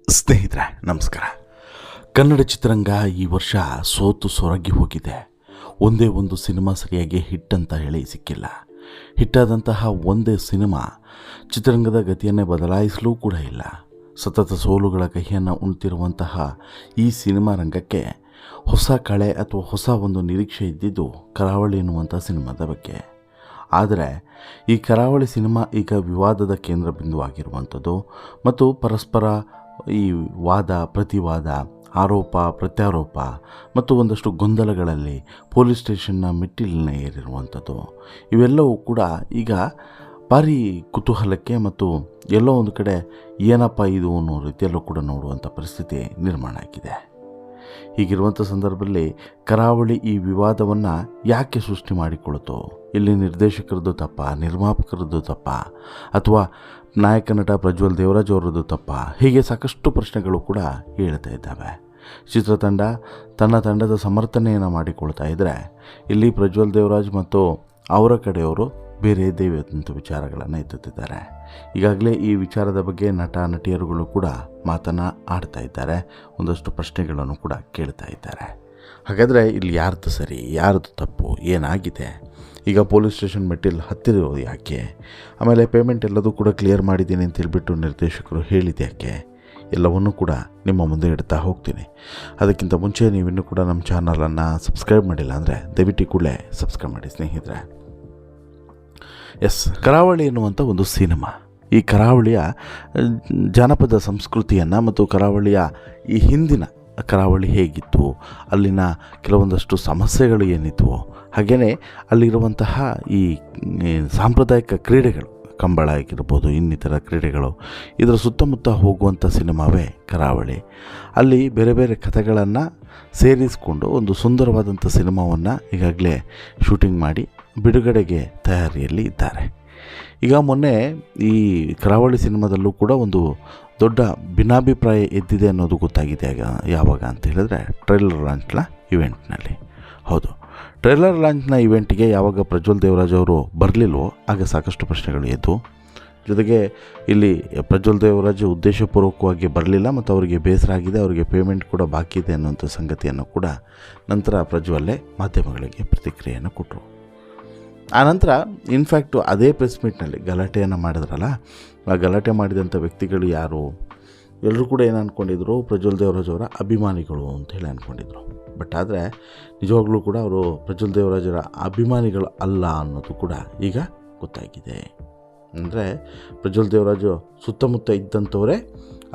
ಸ್ನೇಹಿತರೆ ನಮಸ್ಕಾರ. ಕನ್ನಡ ಚಿತ್ರರಂಗ ಈ ವರ್ಷ ಸೋತು ಸೊರಗಿ ಹೋಗಿದೆ. ಒಂದೇ ಒಂದು ಸಿನಿಮಾ ಸರಿಯಾಗಿ ಹಿಟ್ ಅಂತ ಹೇಳಿ ಸಿಕ್ಕಿಲ್ಲ. ಹಿಟ್ಟಾದಂತಹ ಒಂದೇ ಸಿನಿಮಾ ಚಿತ್ರರಂಗದ ಗತಿಯನ್ನೇ ಬದಲಾಯಿಸಲೂ ಕೂಡ ಇಲ್ಲ. ಸತತ ಸೋಲುಗಳ ಕಹಿಯನ್ನು ಉಣ್ತಿರುವಂತಹ ಈ ಸಿನಿಮಾ ರಂಗಕ್ಕೆ ಹೊಸ ಕಳೆ ಅಥವಾ ಹೊಸ ಒಂದು ನಿರೀಕ್ಷೆ ಇದ್ದಿದ್ದು ಕರಾವಳಿ ಎನ್ನುವಂಥ ಸಿನಿಮಾದ ಬಗ್ಗೆ. ಆದರೆ ಈ ಕರಾವಳಿ ಸಿನಿಮಾ ಈಗ ವಿವಾದದ ಕೇಂದ್ರ ಬಿಂದುವಾಗಿರುವಂಥದ್ದು ಮತ್ತು ಪರಸ್ಪರ ಈ ವಾದ ಪ್ರತಿವಾದ, ಆರೋಪ ಪ್ರತ್ಯಾರೋಪ ಮತ್ತು ಒಂದಷ್ಟು ಗೊಂದಲಗಳಲ್ಲಿ ಪೊಲೀಸ್ ಸ್ಟೇಷನ್ನ ಮೆಟ್ಟಿಲನ್ನ ಏರಿರುವಂಥದ್ದು ಇವೆಲ್ಲವೂ ಕೂಡ ಈಗ ಭಾರಿ ಕುತೂಹಲಕ್ಕೆ ಮತ್ತು ಎಲ್ಲೋ ಒಂದು ಕಡೆ ಏನಪ್ಪ ಇದು ಅನ್ನೋ ರೀತಿಯಲ್ಲೂ ಕೂಡ ನೋಡುವಂಥ ಪರಿಸ್ಥಿತಿ ನಿರ್ಮಾಣ ಆಗಿದೆ. ಹೀಗಿರುವಂಥ ಸಂದರ್ಭದಲ್ಲಿ ಕರಾವಳಿ ಈ ವಿವಾದವನ್ನು ಯಾಕೆ ಸೃಷ್ಟಿ ಮಾಡಿಕೊಳ್ತೋ? ಇಲ್ಲಿ ನಿರ್ದೇಶಕರದ್ದು ತಪ್ಪ, ನಿರ್ಮಾಪಕರದ್ದು ತಪ್ಪ, ಅಥವಾ ನಾಯಕ ನಟ ಪ್ರಜ್ವಲ್ ದೇವರಾಜ್ ಅವರದ್ದು ತಪ್ಪ? ಹೀಗೆ ಸಾಕಷ್ಟು ಪ್ರಶ್ನೆಗಳು ಕೂಡ ಹೇಳ್ತಾ ಇದ್ದಾವೆ. ಚಿತ್ರತಂಡ ತನ್ನ ತಂಡದ ಸಮರ್ಥನೆಯನ್ನು ಮಾಡಿಕೊಳ್ತಾ ಇದ್ದರೆ ಇಲ್ಲಿ ಪ್ರಜ್ವಲ್ ದೇವರಾಜ್ ಮತ್ತು ಅವರ ಕಡೆಯವರು ಬೇರೆ ದೇವಂಥ ವಿಚಾರಗಳನ್ನು ಎತ್ತುತ್ತಿದ್ದಾರೆ. ಈಗಾಗಲೇ ಈ ವಿಚಾರದ ಬಗ್ಗೆ ನಟ ನಟಿಯರುಗಳು ಕೂಡ ಆಡ್ತಾ ಇದ್ದಾರೆ, ಒಂದಷ್ಟು ಪ್ರಶ್ನೆಗಳನ್ನು ಕೂಡ ಕೇಳ್ತಾ ಇದ್ದಾರೆ. ಹಾಗಾದರೆ ಇಲ್ಲಿ ಯಾರ್ದು ಸರಿ, ಯಾರ್ದು ತಪ್ಪು, ಏನಾಗಿದೆ? ಈಗ ಪೊಲೀಸ್ ಸ್ಟೇಷನ್ ಮೆಟ್ಟಿಲು ಹತ್ತಿರೋದು ಯಾಕೆ? ಆಮೇಲೆ ಪೇಮೆಂಟ್ ಎಲ್ಲದೂ ಕೂಡ ಕ್ಲಿಯರ್ ಮಾಡಿದ್ದೀನಿ ಅಂತ ಹೇಳ್ಬಿಟ್ಟು ನಿರ್ದೇಶಕರು ಹೇಳಿದ್ದು ಯಾಕೆ? ಎಲ್ಲವನ್ನೂ ಕೂಡ ನಿಮ್ಮ ಮುಂದೆ ಇಡ್ತಾ ಹೋಗ್ತೀನಿ. ಅದಕ್ಕಿಂತ ಮುಂಚೆ ನೀವಿನ್ನೂ ಕೂಡ ನಮ್ಮ ಚಾನಲನ್ನು ಸಬ್ಸ್ಕ್ರೈಬ್ ಮಾಡಿಲ್ಲ ಅಂದರೆ ದಯವಿಟ್ಟು ಕೂಡಲೇ ಸಬ್ಸ್ಕ್ರೈಬ್ ಮಾಡಿ ಸ್ನೇಹಿತರೆ. ಕರಾವಳಿ ಎನ್ನುವಂಥ ಒಂದು ಸಿನಿಮಾ ಈ ಕರಾವಳಿಯ ಜಾನಪದ ಸಂಸ್ಕೃತಿಯನ್ನು ಮತ್ತು ಕರಾವಳಿಯ ಈ ಹಿಂದಿನ ಕರಾವಳಿ ಹೇಗಿತ್ತು, ಅಲ್ಲಿನ ಕೆಲವೊಂದಷ್ಟು ಸಮಸ್ಯೆಗಳು ಏನಿದ್ವು, ಹಾಗೆಯೇ ಅಲ್ಲಿರುವಂತಹ ಈ ಸಾಂಪ್ರದಾಯಿಕ ಕ್ರೀಡೆಗಳು, ಕಂಬಳ ಆಗಿರ್ಬೋದು, ಇನ್ನಿತರ ಕ್ರೀಡೆಗಳು, ಇದರ ಸುತ್ತಮುತ್ತ ಹೋಗುವಂಥ ಸಿನಿಮಾವೇ ಕರಾವಳಿ. ಅಲ್ಲಿ ಬೇರೆ ಬೇರೆ ಕಥೆಗಳನ್ನು ಸೇರಿಸಿಕೊಂಡು ಒಂದು ಸುಂದರವಾದಂಥ ಸಿನಿಮಾವನ್ನು ಈಗಾಗಲೇ ಶೂಟಿಂಗ್ ಮಾಡಿ ಬಿಡುಗಡೆಗೆ ತಯಾರಿಯಲ್ಲಿ ಇದ್ದಾರೆ. ಈಗ ಮೊನ್ನೆ ಈ ಕರಾವಳಿ ಸಿನಿಮಾದಲ್ಲೂ ಕೂಡ ಒಂದು ದೊಡ್ಡ ಭಿನ್ನಾಭಿಪ್ರಾಯ ಎದ್ದಿದೆ ಅನ್ನೋದು ಗೊತ್ತಾಗಿದೆ. ಯಾವಾಗ ಅಂತ ಹೇಳಿದ್ರೆ ಟ್ರೈಲರ್ ಲಾಂಚ್ನ ಇವೆಂಟ್ನಲ್ಲಿ. ಹೌದು, ಟ್ರೈಲರ್ ಲಾಂಚ್ನ ಇವೆಂಟಿಗೆ ಯಾವಾಗ ಪ್ರಜ್ವಲ್ ದೇವರಾಜ್ ಅವರು ಬರಲಿಲ್ವೋ ಆಗ ಸಾಕಷ್ಟು ಪ್ರಶ್ನೆಗಳು ಎದ್ದು, ಜೊತೆಗೆ ಇಲ್ಲಿ ಪ್ರಜ್ವಲ್ ದೇವರಾಜ್ ಉದ್ದೇಶಪೂರ್ವಕವಾಗಿ ಬರಲಿಲ್ಲ ಮತ್ತು ಅವರಿಗೆ ಬೇಸರ ಆಗಿದೆ, ಅವರಿಗೆ ಪೇಮೆಂಟ್ ಕೂಡ ಬಾಕಿ ಇದೆ ಅನ್ನೋಂಥ ಸಂಗತಿಯನ್ನು ಕೂಡ ನಂತರ ಪ್ರಜ್ವಲ್ಲೇ ಮಾಧ್ಯಮಗಳಿಗೆ ಪ್ರತಿಕ್ರಿಯೆಯನ್ನು ಕೊಟ್ಟರು. ಆನಂತರ ಇನ್ಫ್ಯಾಕ್ಟು ಅದೇ ಪ್ರೆಸ್ ಮೀಟ್ನಲ್ಲಿ ಗಲಾಟೆಯನ್ನು ಮಾಡಿದ್ರಲ್ಲ, ಆ ಗಲಾಟೆ ಮಾಡಿದಂಥ ವ್ಯಕ್ತಿಗಳು ಯಾರು? ಎಲ್ಲರೂ ಕೂಡ ಏನು ಅಂದ್ಕೊಂಡಿದ್ರು, ಪ್ರಜ್ವಲ್ ದೇವರಾಜ್ ಅವರ ಅಭಿಮಾನಿಗಳು ಅಂತೇಳಿ ಅಂದ್ಕೊಂಡಿದ್ರು. ಬಟ್ ಆದರೆ ನಿಜವಾಗ್ಲೂ ಕೂಡ ಅವರು ಪ್ರಜ್ವಲ್ ದೇವರಾಜರ ಅಭಿಮಾನಿಗಳು ಅಲ್ಲ ಅನ್ನೋದು ಕೂಡ ಈಗ ಗೊತ್ತಾಗಿದೆ. ಅಂದರೆ ಪ್ರಜ್ವಲ್ ದೇವರಾಜು ಸುತ್ತಮುತ್ತ ಇದ್ದಂಥವರೇ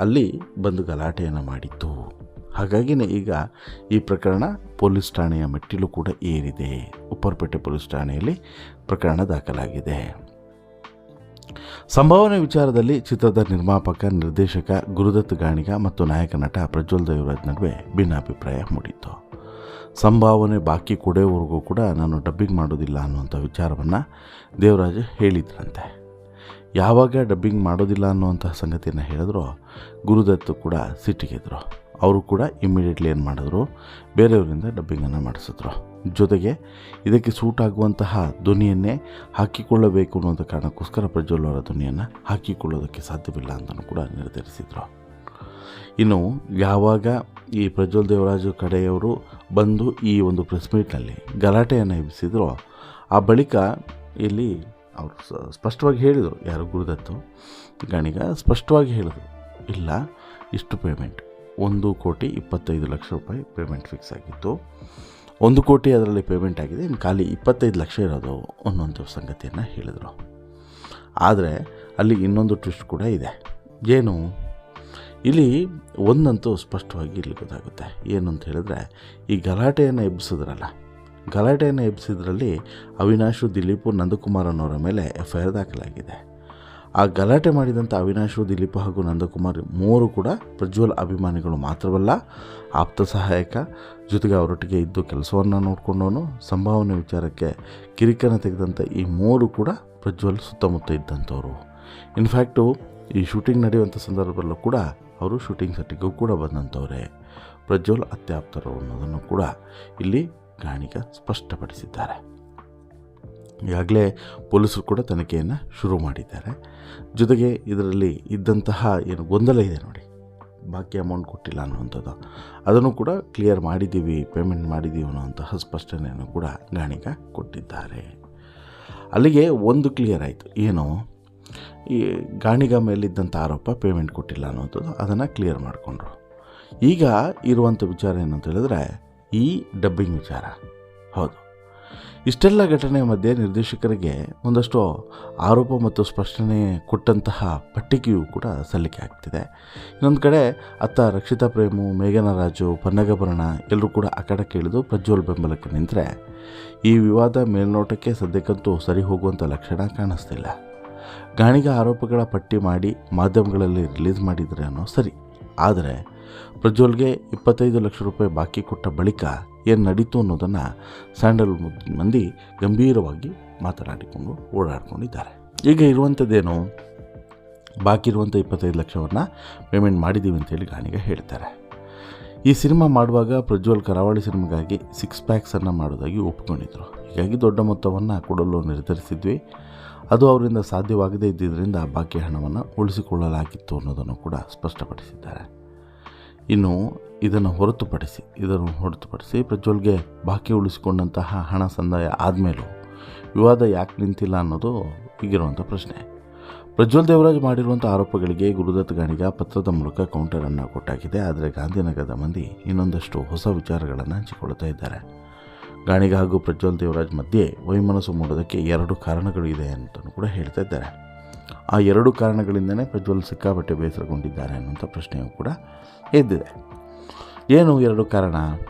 ಅಲ್ಲಿ ಬಂದು ಗಲಾಟೆಯನ್ನು ಮಾಡಿತ್ತು. ಹಾಗಾಗಿಯೇ ಈಗ ಈ ಪ್ರಕರಣ ಪೊಲೀಸ್ ಠಾಣೆಯ ಮೆಟ್ಟಿಲು ಕೂಡ ಏರಿದೆ. ಉಪ್ಪರಪೇಟೆ ಪೊಲೀಸ್ ಠಾಣೆಯಲ್ಲಿ ಪ್ರಕರಣ ದಾಖಲಾಗಿದೆ. ಸಂಭಾವನೆ ವಿಚಾರದಲ್ಲಿ ಚಿತ್ರದ ನಿರ್ಮಾಪಕ, ನಿರ್ದೇಶಕ ಗುರುದತ್ ಗಾಣಿಗ ಮತ್ತು ನಾಯಕ ನಟ ಪ್ರಜ್ವಲ್ ದೇವರಾಜ್ ನಡುವೆ ಭಿನ್ನಾಭಿಪ್ರಾಯ ಮೂಡಿತ್ತು. ಸಂಭಾವನೆ ಬಾಕಿ ಕೊಡೋವರೆಗೂ ಕೂಡ ನಾನು ಡಬ್ಬಿಂಗ್ ಮಾಡೋದಿಲ್ಲ ಅನ್ನುವಂಥ ವಿಚಾರವನ್ನು ದೇವರಾಜ್ ಹೇಳಿದ್ರಂತೆ. ಯಾವಾಗ ಡಬ್ಬಿಂಗ್ ಮಾಡೋದಿಲ್ಲ ಅನ್ನುವಂಥ ಸಂಗತಿಯನ್ನು ಹೇಳಿದ್ರು, ಗುರುದತ್ತು ಕೂಡ ಸಿಟ್ಟಿಗೆದ್ರು. ಅವರು ಕೂಡ ಇಮ್ಮಿಡಿಯೇಟ್ಲಿ ಏನು ಮಾಡಿದ್ರು, ಬೇರೆಯವರಿಂದ ಡಬ್ಬಿಂಗನ್ನು ಮಾಡಿಸಿದ್ರು. ಜೊತೆಗೆ ಇದಕ್ಕೆ ಸೂಟ್ ಆಗುವಂತಹ ಧ್ವನಿಯನ್ನೇ ಹಾಕಿಕೊಳ್ಳಬೇಕು ಅನ್ನೋದ ಕಾರಣಕ್ಕೋಸ್ಕರ ಪ್ರಜ್ವಲ್ ಅವರ ಧ್ವನಿಯನ್ನು ಹಾಕಿಕೊಳ್ಳೋದಕ್ಕೆ ಸಾಧ್ಯವಿಲ್ಲ ಅಂತಲೂ ಕೂಡ ನಿರ್ಧರಿಸಿದರು. ಇನ್ನು ಯಾವಾಗ ಈ ಪ್ರಜ್ವಲ್ ದೇವರಾಜು ಕಡೆಯವರು ಬಂದು ಈ ಒಂದು ಪ್ರೆಸ್ ಮೀಟ್ನಲ್ಲಿ ಗಲಾಟೆಯನ್ನು ಎಬ್ಬಿಸಿದ್ರು, ಆ ಬಳಿಕ ಇಲ್ಲಿ ಅವರು ಸ್ಪಷ್ಟವಾಗಿ ಹೇಳಿದರು, ಯಾರು ಗುರುದತ್ತು ಗಾಣಿಗ ಸ್ಪಷ್ಟವಾಗಿ ಹೇಳಿದರು, ಇಲ್ಲ ಇಷ್ಟು ಪೇಮೆಂಟ್ 1,25,00,000 ರೂಪಾಯಿ ಪೇಮೆಂಟ್ ಫಿಕ್ಸ್ ಆಗಿತ್ತು, 1 ಕೋಟಿ ಅದರಲ್ಲಿ ಪೇಮೆಂಟ್ ಆಗಿದೆ, ಇನ್ನು ಖಾಲಿ 25 ಲಕ್ಷ ಇರೋದು ಅನ್ನೋಂಥ ಸಂಗತಿಯನ್ನು ಹೇಳಿದರು. ಆದರೆ ಅಲ್ಲಿ ಇನ್ನೊಂದು ಟ್ವಿಸ್ಟ್ ಕೂಡ ಇದೆ. ಏನು? ಇಲ್ಲಿ ಒಂದಂತೂ ಸ್ಪಷ್ಟವಾಗಿ ಇಲ್ಲಿ ಗೊತ್ತಾಗುತ್ತೆ. ಏನು ಅಂತ ಹೇಳಿದ್ರೆ, ಈ ಗಲಾಟೆಯನ್ನು ಎಬ್ಬಿಸಿದ್ರಲ್ಲಿ ಅವಿನಾಶು, ದಿಲೀಪು, ನಂದಕುಮಾರ್ ಅನ್ನೋರ ಮೇಲೆ FIR ದಾಖಲಾಗಿದೆ. ಆ ಗಲಾಟೆ ಮಾಡಿದಂಥ ಅವಿನಾಶು, ದಿಲೀಪ್ ಹಾಗೂ ನಂದಕುಮಾರ್ ಮೂವರು ಕೂಡ ಪ್ರಜ್ವಲ್ ಅಭಿಮಾನಿಗಳು ಮಾತ್ರವಲ್ಲ, ಆಪ್ತ ಸಹಾಯಕ, ಜೊತೆಗೆ ಅವರೊಟ್ಟಿಗೆ ಇದ್ದು ಕೆಲಸವನ್ನು ನೋಡಿಕೊಂಡವನು, ಸಂಭಾವನೆ ವಿಚಾರಕ್ಕೆ ಕಿರಿಕನ್ನು ತೆಗೆದಂಥ ಈ ಮೂವರು ಕೂಡ ಪ್ರಜ್ವಲ್ ಸುತ್ತಮುತ್ತ ಇದ್ದಂಥವ್ರು. ಇನ್ಫ್ಯಾಕ್ಟು ಈ ಶೂಟಿಂಗ್ ನಡೆಯುವಂಥ ಸಂದರ್ಭದಲ್ಲೂ ಕೂಡ ಅವರು ಶೂಟಿಂಗ್ ಸೆಟ್ಟಿಗೂ ಕೂಡ ಬಂದಂಥವ್ರೆ, ಪ್ರಜ್ವಲ್ ಅತ್ಯಾಪ್ತರು ಅನ್ನೋದನ್ನು ಕೂಡ ಇಲ್ಲಿ ಗಾಣಿಗ ಸ್ಪಷ್ಟಪಡಿಸಿದ್ದಾರೆ. ಈಗಾಗಲೇ ಪೊಲೀಸರು ಕೂಡ ತನಿಖೆಯನ್ನು ಶುರು ಮಾಡಿದ್ದಾರೆ. ಜೊತೆಗೆ ಇದರಲ್ಲಿ ಇದ್ದಂತಹ ಏನು ಗೊಂದಲ ಇದೆ ನೋಡಿ, ಬಾಕಿ ಅಮೌಂಟ್ ಕೊಟ್ಟಿಲ್ಲ ಅನ್ನುವಂಥದ್ದು. ಅದನ್ನು ಕೂಡ ಕ್ಲಿಯರ್ ಮಾಡಿದ್ದೀವಿ, ಪೇಮೆಂಟ್ ಮಾಡಿದ್ದೀವಿ ಅನ್ನುವಂತಹ ಸ್ಪಷ್ಟನೆಯನ್ನು ಕೂಡ ಗಾಣಿಗ ಕೊಟ್ಟಿದ್ದಾರೆ. ಅಲ್ಲಿಗೆ ಒಂದು ಕ್ಲಿಯರ್ ಆಯಿತು. ಏನು, ಈ ಗಾಣಿಗ ಮೇಲಿದ್ದಂಥ ಆರೋಪ ಪೇಮೆಂಟ್ ಕೊಟ್ಟಿಲ್ಲ ಅನ್ನುವಂಥದ್ದು, ಅದನ್ನು ಕ್ಲಿಯರ್ ಮಾಡಿಕೊಂಡ್ರು. ಈಗ ಇರುವಂಥ ವಿಚಾರ ಏನಂತ ಹೇಳಿದ್ರೆ ಈ ಡಬ್ಬಿಂಗ್ ವಿಚಾರ. ಹೌದು, ಇಷ್ಟೆಲ್ಲ ಘಟನೆ ಮಧ್ಯೆ ನಿರ್ದೇಶಕರಿಗೆ ಒಂದಷ್ಟು ಆರೋಪ ಮತ್ತು ಸ್ಪಷ್ಟನೆ ಕೊಟ್ಟಂತಹ ಪಟ್ಟಿಗೆಯೂ ಕೂಡ ಸಲ್ಲಿಕೆ ಆಗ್ತಿದೆ. ಇನ್ನೊಂದು ಕಡೆ ಅತ್ತ ರಕ್ಷಿತಾ ಪ್ರೇಮು, ಮೇಘನಾ ರಾಜು, ಪನ್ನಗಭರಣ ಎಲ್ಲರೂ ಕೂಡ ಅಖಾಡಕ್ಕೆ ಇಳಿದು ಪ್ರಜ್ವಲ್ ಬೆಂಬಲಕ್ಕೆ ನಿಂತರೆ ಈ ವಿವಾದ ಮೇಲ್ನೋಟಕ್ಕೆ ಸದ್ಯಕ್ಕಂತೂ ಸರಿ ಹೋಗುವಂಥ ಲಕ್ಷಣ ಕಾಣಿಸ್ತಿಲ್ಲ. ಗಾಣಿಗ ಆರೋಪಗಳ ಪಟ್ಟಿ ಮಾಡಿ ಮಾಧ್ಯಮಗಳಲ್ಲಿ ರಿಲೀಸ್ ಮಾಡಿದರೆ ಅನ್ನೋ ಸರಿ, ಆದರೆ ಪ್ರಜ್ವಲ್ಗೆ 25 ಲಕ್ಷ ರೂಪಾಯಿ ಬಾಕಿ ಕೊಟ್ಟ ಬಳಿಕ ಏನು ನಡೀತು ಅನ್ನೋದನ್ನು ಸ್ಯಾಂಡಲ್ ಮಂದಿ ಗಂಭೀರವಾಗಿ ಮಾತನಾಡಿಕೊಂಡು ಓಡಾಡ್ಕೊಂಡಿದ್ದಾರೆ. ಈಗ ಇರುವಂಥದ್ದೇನು, ಬಾಕಿ ಇರುವಂಥ 25 ಲಕ್ಷವನ್ನು ಪೇಮೆಂಟ್ ಮಾಡಿದ್ದೀವಿ ಅಂತೇಳಿ ಗಾಣಿಗ ಹೇಳ್ತಾರೆ. ಈ ಸಿನಿಮಾ ಮಾಡುವಾಗ ಪ್ರಜ್ವಲ್ ಕರಾವಳಿ ಸಿನಿಮಾಗಾಗಿ 6 ಪ್ಯಾಕ್ಸನ್ನು ಮಾಡೋದಾಗಿ ಒಪ್ಕೊಂಡಿದ್ರು. ಹೀಗಾಗಿ ದೊಡ್ಡ ಮೊತ್ತವನ್ನು ಕೊಡಲು ನಿರ್ಧರಿಸಿದ್ವಿ. ಅದು ಅವರಿಂದ ಸಾಧ್ಯವಾಗದೇ ಇದ್ದಿದ್ದರಿಂದ ಬಾಕಿ ಹಣವನ್ನು ಉಳಿಸಿಕೊಳ್ಳಲಾಗಿತ್ತು ಅನ್ನೋದನ್ನು ಕೂಡ ಸ್ಪಷ್ಟಪಡಿಸಿದ್ದಾರೆ. ಇನ್ನು ಇದನ್ನು ಹೊರತುಪಡಿಸಿ ಪ್ರಜ್ವಲ್ಗೆ ಬಾಕಿ ಉಳಿಸಿಕೊಂಡಂತಹ ಹಣ ಸಂದಾಯ ಆದಮೇಲೂ ವಿವಾದ ಯಾಕೆ ನಿಂತಿಲ್ಲ ಅನ್ನೋದು ಈಗಿರುವಂಥ ಪ್ರಶ್ನೆ. ಪ್ರಜ್ವಲ್ ದೇವರಾಜ್ ಮಾಡಿರುವಂಥ ಆರೋಪಗಳಿಗೆ ಗುರುದತ್ ಗಾಣಿಗ ಪತ್ರದ ಮೂಲಕ ಕೌಂಟರನ್ನು ಕೊಟ್ಟಾಗಿದೆ. ಆದರೆ ಗಾಂಧಿನಗರದ ಮಂದಿ ಇನ್ನೊಂದಷ್ಟು ಹೊಸ ವಿಚಾರಗಳನ್ನು ಹಂಚಿಕೊಳ್ತಾ ಇದ್ದಾರೆ. ಗಾಣಿಗ ಹಾಗೂ ಪ್ರಜ್ವಲ್ ದೇವರಾಜ್ ಮಧ್ಯೆ ವೈಮನಸ್ಸು ಮೂಡೋದಕ್ಕೆ 2 ಕಾರಣಗಳು ಇದೆ ಅಂತಲೂ ಕೂಡ ಹೇಳ್ತಾ ಇದ್ದಾರೆ. ಆ 2 ಕಾರಣಗಳಿಂದಲೇ ಪ್ರಜ್ವಲ್ ಸಿಕ್ಕಾಪಟ್ಟೆ ಬೇಸರಗೊಂಡಿದ್ದಾರೆ ಅನ್ನುವಂಥ ಪ್ರಶ್ನೆಯೂ ಕೂಡ ಎದ್ದಿದೆ. ಏನು 2 ಕಾರಣ?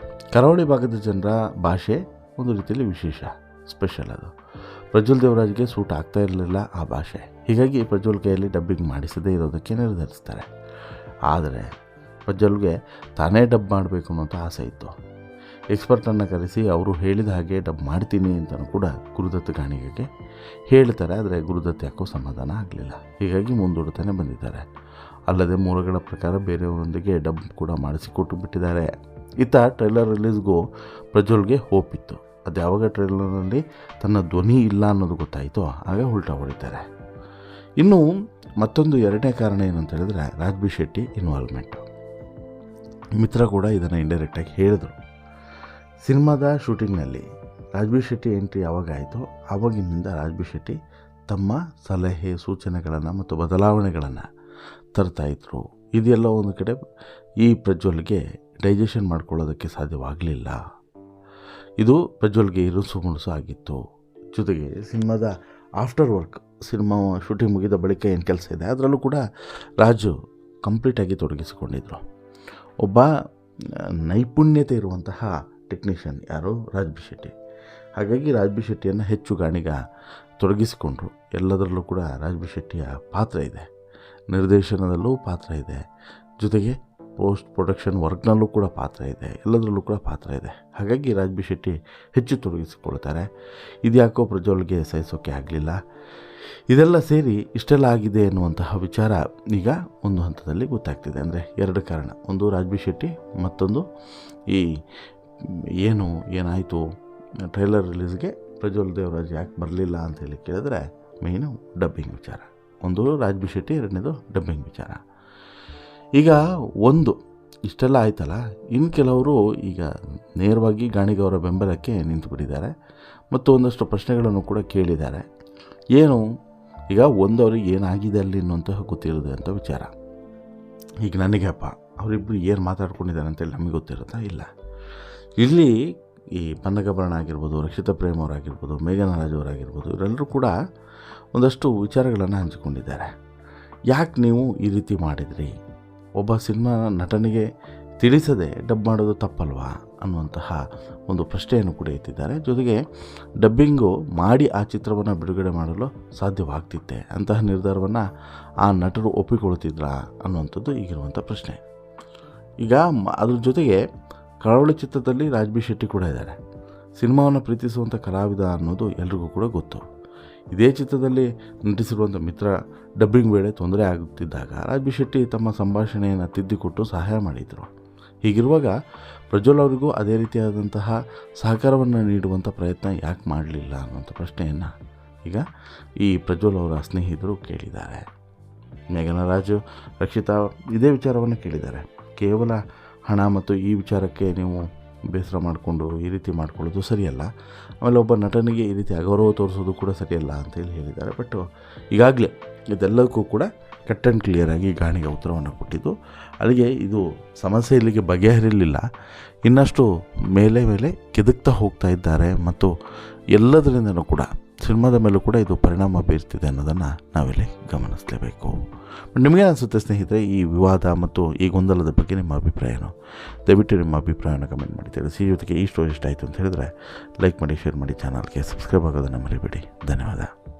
ಕರಾವಳಿ ಭಾಗದ ಜನರ ಭಾಷೆ ಒಂದು ರೀತಿಯಲ್ಲಿ ವಿಶೇಷ, ಸ್ಪೆಷಲ್. ಅದು ಪ್ರಜ್ವಲ್ ದೇವರಾಜ್ಗೆ ಸೂಟ್ ಆಗ್ತಾ ಇರಲಿಲ್ಲ ಆ ಭಾಷೆ. ಹೀಗಾಗಿ ಪ್ರಜ್ವಲ್ ಕೈಯಲ್ಲಿ ಡಬ್ಬಿಂಗ್ ಮಾಡಿಸದೇ ಇರೋದಕ್ಕೆ ನಿರ್ಧರಿಸ್ತಾರೆ. ಆದರೆ ಪ್ರಜ್ವಲ್ಗೆ ತಾನೇ ಡಬ್ ಮಾಡಬೇಕು ಅನ್ನೋಂಥ ಆಸೆ ಇತ್ತು. ಎಕ್ಸ್ಪರ್ಟನ್ನು ಕರೆಸಿ ಅವರು ಹೇಳಿದ ಹಾಗೆ ಡಬ್ ಮಾಡ್ತೀನಿ ಅಂತಲೂ ಕೂಡ ಗುರುದತ್ ಗಾಣಿಗೆಗೆ ಹೇಳ್ತಾರೆ. ಆದರೆ ಗುರುದತ್ ಯಾಕೋ ಸಮಾಧಾನ ಆಗಲಿಲ್ಲ. ಹೀಗಾಗಿ ಮುಂದೂಡುತ್ತಾನೆ ಬಂದಿದ್ದಾರೆ. ಅಲ್ಲದೆ ಮೂಲಗಳ ಪ್ರಕಾರ ಬೇರೆಯವರೊಂದಿಗೆ ಡಬ್ ಕೂಡ ಮಾಡಿಸಿಕೊಟ್ಟು ಬಿಟ್ಟಿದ್ದಾರೆ. ಇತ್ತ ಟ್ರೈಲರ್ ರಿಲೀಸ್ಗೂ ಪ್ರಜ್ವಲ್ಗೆ ಹೋಪ್ ಇತ್ತು. ಅದು ಯಾವಾಗ ಟ್ರೈಲರ್ನಲ್ಲಿ ತನ್ನ ಧ್ವನಿ ಇಲ್ಲ ಅನ್ನೋದು ಗೊತ್ತಾಯಿತು, ಆಗ ಉಲ್ಟಾ ಹೊಡಿತಾರೆ. ಇನ್ನು ಮತ್ತೊಂದು 2ನೇ ಕಾರಣ ಏನಂತ ಹೇಳಿದ್ರೆ ರಾಜ್ ಬಿ ಶೆಟ್ಟಿ ಇನ್ವಾಲ್ವ್ಮೆಂಟು. ಮಿತ್ರ ಕೂಡ ಇದನ್ನು ಇಂಡೈರೆಕ್ಟಾಗಿ ಹೇಳಿದರು. ಸಿನಿಮಾದ ಶೂಟಿಂಗ್ನಲ್ಲಿ ರಾಜ್ ಬಿ ಶೆಟ್ಟಿ ಎಂಟ್ರಿ ಯಾವಾಗ ಆಯಿತೋ ಆವಾಗಿನಿಂದ ರಾಜ್ ಬಿ ಶೆಟ್ಟಿ ತಮ್ಮ ಸಲಹೆ ಸೂಚನೆಗಳನ್ನು ಮತ್ತು ಬದಲಾವಣೆಗಳನ್ನು ತರ್ತಾಯಿದ್ರು. ಇದೆಲ್ಲ ಒಂದು ಕಡೆ ಈ ಪ್ರಜ್ವಲ್ಗೆ ಡೈಜೆಷನ್ ಮಾಡ್ಕೊಳ್ಳೋದಕ್ಕೆ ಸಾಧ್ಯವಾಗಲಿಲ್ಲ. ಇದು ಪ್ರಜ್ವಲ್ಗೆ ಇರುಸು ಮುರುಸು ಆಗಿತ್ತು. ಜೊತೆಗೆ ಸಿನಿಮಾದ ಆಫ್ಟರ್ ವರ್ಕ್, ಸಿನಿಮಾ ಶೂಟಿಂಗ್ ಮುಗಿದ ಬಳಿಕ ಏನು ಕೆಲಸ ಇದೆ ಅದರಲ್ಲೂ ಕೂಡ ರಾಜು ಕಂಪ್ಲೀಟಾಗಿ ತೊಡಗಿಸಿಕೊಂಡಿದ್ರು. ಒಬ್ಬ ನೈಪುಣ್ಯತೆ ಇರುವಂತಹ ಟೆಕ್ನಿಷಿಯನ್ ಯಾರು, ರಾಜ್ ಬಿ ಶೆಟ್ಟಿ. ಹಾಗಾಗಿ ರಾಜ್ ಬಿ ಶೆಟ್ಟಿಯನ್ನು ಹೆಚ್ಚು ಗಾಣಿಗ ತೊಡಗಿಸಿಕೊಂಡ್ರು. ಎಲ್ಲದರಲ್ಲೂ ಕೂಡ ರಾಜ್ ಬಿ ಶೆಟ್ಟಿಯ ಪಾತ್ರ ಇದೆ, ನಿರ್ದೇಶನದಲ್ಲೂ ಪಾತ್ರ ಇದೆ, ಜೊತೆಗೆ ಪೋಸ್ಟ್ ಪ್ರೊಡಕ್ಷನ್ ವರ್ಕ್ನಲ್ಲೂ ಕೂಡ ಪಾತ್ರ ಇದೆ, ಎಲ್ಲದರಲ್ಲೂ ಕೂಡ ಪಾತ್ರ ಇದೆ. ಹಾಗಾಗಿ ರಾಜ್ ಬಿ ಶೆಟ್ಟಿ ಹೆಚ್ಚು ತೊಡಗಿಸಿಕೊಳ್ತಾರೆ. ಇದ್ಯಾಕೋ ಪ್ರಜ್ವಲ್ಗೆ ಸಹಿಸೋಕೆ ಆಗಲಿಲ್ಲ. ಇದೆಲ್ಲ ಸೇರಿ ಇಷ್ಟೆಲ್ಲ ಆಗಿದೆ ಎನ್ನುವಂತಹ ವಿಚಾರ ಈಗ ಒಂದು ಹಂತದಲ್ಲಿ ಗೊತ್ತಾಗ್ತಿದೆ. ಅಂದರೆ 2 ಕಾರಣ, ಒಂದು ರಾಜ್ ಬಿ ಶೆಟ್ಟಿ, ಮತ್ತೊಂದು ಈ ಏನಾಯಿತು ಟ್ರೈಲರ್ ರಿಲೀಸ್ಗೆ ಪ್ರಜ್ವಲ್ ದೇವರಾಜ್ ಯಾಕೆ ಬರಲಿಲ್ಲ ಅಂತೇಳಿ ಕೇಳಿದ್ರೆ ಮೇಯ್ನು ಡಬ್ಬಿಂಗ್ ವಿಚಾರ. ಒಂದು ರಾಜ್ ಬಿ ಶೆಟ್ಟಿ, 2ನೇದು ಡಬ್ಬಿಂಗ್ ವಿಚಾರ. ಈಗ ಇಷ್ಟೆಲ್ಲ ಆಯ್ತಲ್ಲ, ಇನ್ನು ಕೆಲವರು ಈಗ ನೇರವಾಗಿ ಗಾಣಿಗವರ ಬೆಂಬಲಕ್ಕೆ ನಿಂತುಬಿಟ್ಟಿದ್ದಾರೆ ಮತ್ತು ಒಂದಷ್ಟು ಪ್ರಶ್ನೆಗಳನ್ನು ಕೂಡ ಕೇಳಿದ್ದಾರೆ. ಏನು ಈಗ ಅವ್ರಿಗೆ ಏನಾಗಿದೆ ಅಲ್ಲಿ ಅನ್ನುವಂತಹ ಗೊತ್ತಿರೋದು ಅಂತ ವಿಚಾರ. ಈಗ ನನಗೆ ಅವರಿಬ್ಬರು ಏನು ಮಾತಾಡ್ಕೊಂಡಿದ್ದಾರೆ ಅಂತೇಳಿ ನಮಗೆ ಗೊತ್ತಿರುತ್ತಾ? ಇಲ್ಲ. ಇಲ್ಲಿ ಈ ಪನ್ನಗಭರಣ ಆಗಿರ್ಬೋದು, ರಕ್ಷಿತಾ ಪ್ರೇಮ್ ಅವರಾಗಿರ್ಬೋದು, ಮೇಘನಾ ರಾಜ್ ಅವರಾಗಿರ್ಬೋದು, ಇವರೆಲ್ಲರೂ ಕೂಡ ಒಂದಷ್ಟು ವಿಚಾರಗಳನ್ನು ಹಂಚಿಕೊಂಡಿದ್ದಾರೆ. ಯಾಕೆ ನೀವು ಈ ರೀತಿ ಮಾಡಿದ್ರಿ? ಒಬ್ಬ ಸಿನಿಮಾ ನಟನಿಗೆ ತಿಳಿಸದೆ ಡಬ್ ಮಾಡೋದು ತಪ್ಪಲ್ವಾ ಅನ್ನುವಂತಹ ಒಂದು ಪ್ರಶ್ನೆಯನ್ನು ಕೂಡ ಎತ್ತಿದ್ದಾರೆ. ಜೊತೆಗೆ ಡಬ್ಬಿಂಗು ಮಾಡಿ ಆ ಚಿತ್ರವನ್ನು ಬಿಡುಗಡೆ ಮಾಡಲು ಸಾಧ್ಯವಾಗ್ತಿತ್ತೆ, ಅಂತಹ ನಿರ್ಧಾರವನ್ನು ಆ ನಟರು ಒಪ್ಪಿಕೊಳ್ತಿದ್ರಾ ಅನ್ನುವಂಥದ್ದು ಈಗಿರುವಂಥ ಪ್ರಶ್ನೆ. ಈಗ ಅದ್ರ ಜೊತೆಗೆ ಕರಾವಳಿ ಚಿತ್ರದಲ್ಲಿ ರಾಜ್ ಬಿ ಶೆಟ್ಟಿ ಕೂಡ ಇದ್ದಾರೆ. ಸಿನಿಮಾವನ್ನು ಪ್ರೀತಿಸುವಂಥ ಕಲಾವಿದ ಅನ್ನೋದು ಎಲ್ರಿಗೂ ಕೂಡ ಗೊತ್ತು. ಇದೇ ಚಿತ್ರದಲ್ಲಿ ನಟಿಸಿರುವಂಥ ಮಿತ್ರ ಡಬ್ಬಿಂಗ್ ವೇಳೆ ತೊಂದರೆ ಆಗುತ್ತಿದ್ದಾಗ ರಾಜ್ ಬಿ ಶೆಟ್ಟಿ ತಮ್ಮ ಸಂಭಾಷಣೆಯನ್ನು ತಿದ್ದಿಕೊಟ್ಟು ಸಹಾಯ ಮಾಡಿದರು. ಹೀಗಿರುವಾಗ ಪ್ರಜ್ವಲ್ ಅವರಿಗೂ ಅದೇ ರೀತಿಯಾದಂತಹ ಸಹಕಾರವನ್ನು ನೀಡುವಂಥ ಪ್ರಯತ್ನ ಯಾಕೆ ಮಾಡಲಿಲ್ಲ ಅನ್ನುವಂಥ ಪ್ರಶ್ನೆಯನ್ನು ಈಗ ಈ ಪ್ರಜ್ವಲ್ ಅವರ ಸ್ನೇಹಿತರು ಕೇಳಿದ್ದಾರೆ. ಮೇಘನಾ ರಾಜು, ರಕ್ಷಿತಾ ಇದೇ ವಿಚಾರವನ್ನು ಕೇಳಿದ್ದಾರೆ. ಕೇವಲ ಹಣ ಮತ್ತು ಈ ವಿಚಾರಕ್ಕೆ ನೀವು ಬೇಸರ ಮಾಡಿಕೊಂಡು ಈ ರೀತಿ ಮಾಡ್ಕೊಳ್ಳೋದು ಸರಿಯಲ್ಲ. ಆಮೇಲೆ ಒಬ್ಬ ನಟನಿಗೆ ಈ ರೀತಿ ಅಗೌರವ ತೋರಿಸೋದು ಕೂಡ ಸರಿಯಲ್ಲ ಅಂತೇಳಿ ಹೇಳಿದ್ದಾರೆ. ಬಟ್ ಈಗಾಗಲೇ ಇದೆಲ್ಲಕ್ಕೂ ಕೂಡ ಕಟ್ ಆ್ಯಂಡ್ ಕ್ಲಿಯರಾಗಿ ಗಾಣಿಗೆ ಉತ್ತರವನ್ನು ಕೊಟ್ಟಿದ್ದು. ಅಲ್ಲಿಗೆ ಇದು ಸಮಸ್ಯೆ ಇಲ್ಲಿಗೆ ಬಗೆಹರಿಲಿಲ್ಲ, ಇನ್ನಷ್ಟು ಮೇಲೆ ಮೇಲೆ ಕೆದಕ್ತಾ ಹೋಗ್ತಾ ಇದ್ದಾರೆ ಮತ್ತು ಎಲ್ಲದರಿಂದನೂ ಕೂಡ ಸಿನಿಮಾದ ಮೇಲೂ ಕೂಡ ಇದು ಪರಿಣಾಮ ಬೀರ್ತಿದೆ ಅನ್ನೋದನ್ನು ನಾವಿಲ್ಲಿ ಗಮನಿಸಲೇಬೇಕು. ನಿಮಗೆ ಅನಿಸುತ್ತೆ ಸ್ನೇಹಿತರೆ ಈ ವಿವಾದ ಮತ್ತು ಈ ಗೊಂದಲದ ಬಗ್ಗೆ ನಿಮ್ಮ ಅಭಿಪ್ರಾಯನು? ದಯವಿಟ್ಟು ನಿಮ್ಮ ಅಭಿಪ್ರಾಯನ ಕಮೆಂಟ್ ಮಾಡಿ ತಿಳಿಸಿ. ಜೊತೆಗೆ ಈ ಸ್ಟೋರಿ ಇಷ್ಟ ಆಯಿತು ಅಂತ ಹೇಳಿದ್ರೆ ಲೈಕ್ ಮಾಡಿ, ಶೇರ್ ಮಾಡಿ, ಚಾನಲ್ಗೆ ಸಬ್ಸ್ಕ್ರೈಬ್ ಆಗೋದನ್ನು ಮರಿಬೇಡಿ. ಧನ್ಯವಾದ.